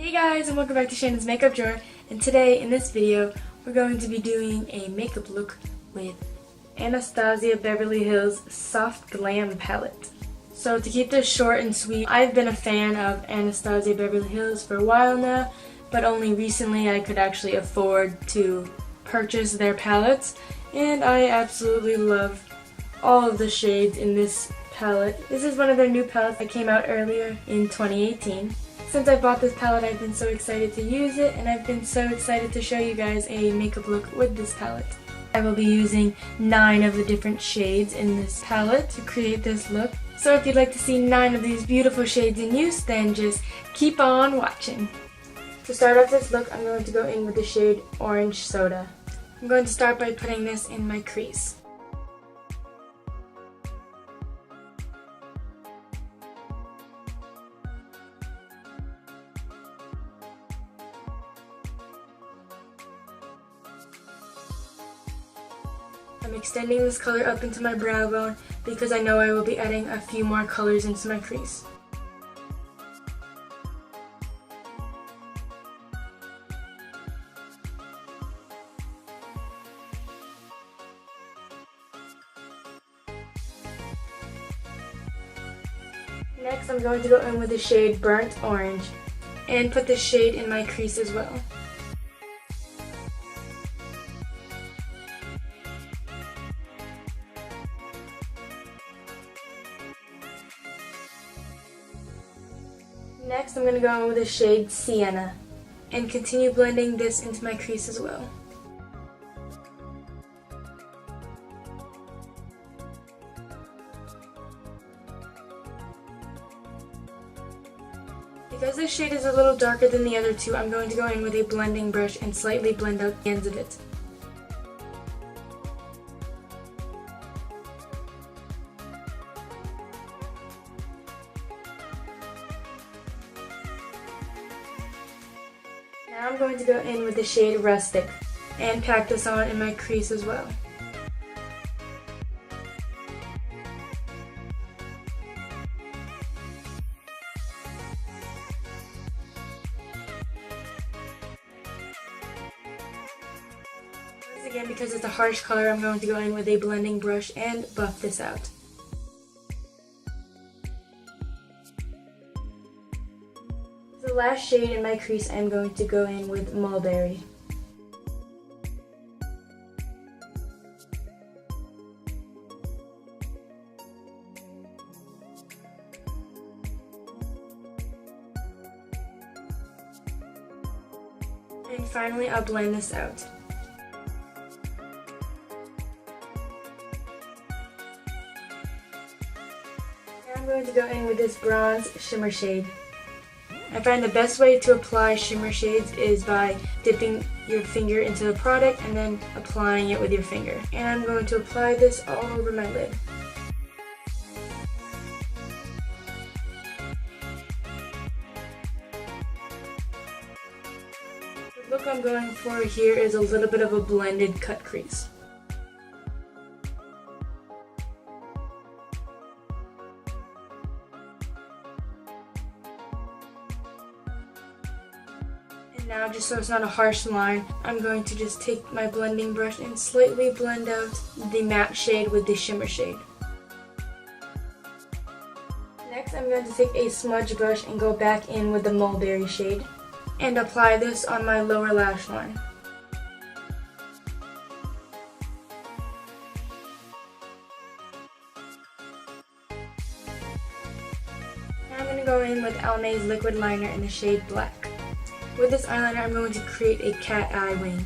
Hey guys, and welcome back to Shannon's Makeup Drawer. And today in this video we're going to be doing a makeup look with Anastasia Beverly Hills Soft Glam palette. So to keep this short and sweet, I've been a fan of Anastasia Beverly Hills for a while now, but only recently I could actually afford to purchase their palettes, and I absolutely love all of the shades in this palette. This is one of their new palettes that came out earlier in 2018. Since I bought this palette, I've been so excited to use it, and I've been so excited to show you guys a makeup look with this palette. I will be using 9 of the different shades in this palette to create this look. So if you'd like to see 9 of these beautiful shades in use, then just keep on watching. To start off this look, I'm going to go in with the shade Orange Soda. I'm going to start by putting this in my crease. I'm extending this color up into my brow bone because I know I will be adding a few more colors into my crease. Next, I'm going to go in with the shade Burnt Orange and put this shade in my crease as well. Next, I'm going to go in with the shade Sienna and continue blending this into my crease as well. Because this shade is a little darker than the other two, I'm going to go in with a blending brush and slightly blend out the ends of it. Now I'm going to go in with the shade Rustic and pack this on in my crease as well. Once again, because it's a harsh color, I'm going to go in with a blending brush and buff this out. The last shade in my crease, I'm going to go in with Mulberry. And finally, I'll blend this out. Now I'm going to go in with this bronze shimmer shade. I find the best way to apply shimmer shades is by dipping your finger into the product and then applying it with your finger. And I'm going to apply this all over my lid. The look I'm going for here is a little bit of a blended cut crease. Now, just so it's not a harsh line, I'm going to just take my blending brush and slightly blend out the matte shade with the shimmer shade. Next, I'm going to take a smudge brush and go back in with the Mulberry shade and apply this on my lower lash line. Now I'm going to go in with Almay Liquid liner in the shade Black. With this eyeliner, I'm going to create a cat eye wing.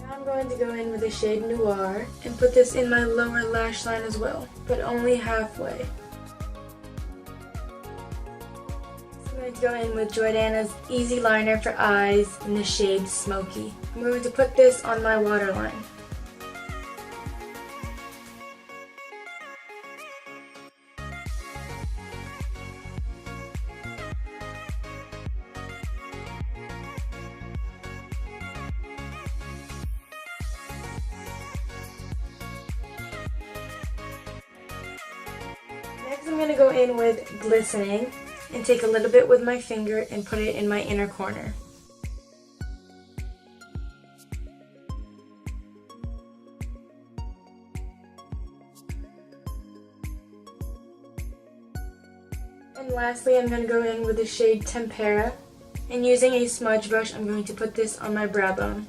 I'm going to go in with the shade Noir and put this in my lower lash line as well, but only halfway. I'm going to go in with Jordana's Easyliner for eyes in the shade Smokey. I'm going to put this on my waterline. I'm going to go in with Glistening and take a little bit with my finger and put it in my inner corner. And lastly, I'm going to go in with the shade Tempera, and using a smudge brush, I'm going to put this on my brow bone.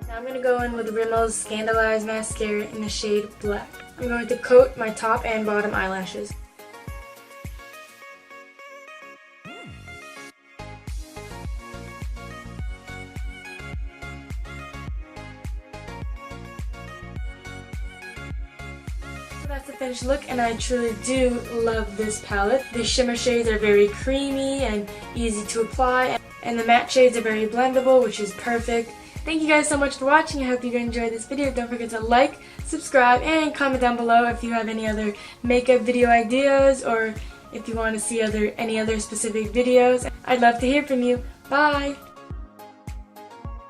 Now I'm going to go in with Rimmel Scandaleyes mascara in the shade Black. I'm going to coat my top and bottom eyelashes. So that's the finished look, and I truly do love this palette. The shimmer shades are very creamy and easy to apply, and the matte shades are very blendable, which is perfect. Thank you guys so much for watching. I hope you enjoyed this video. Don't forget to like, subscribe, and comment down below if you have any other makeup video ideas or if you want to see any other specific videos. I'd love to hear from you. Bye!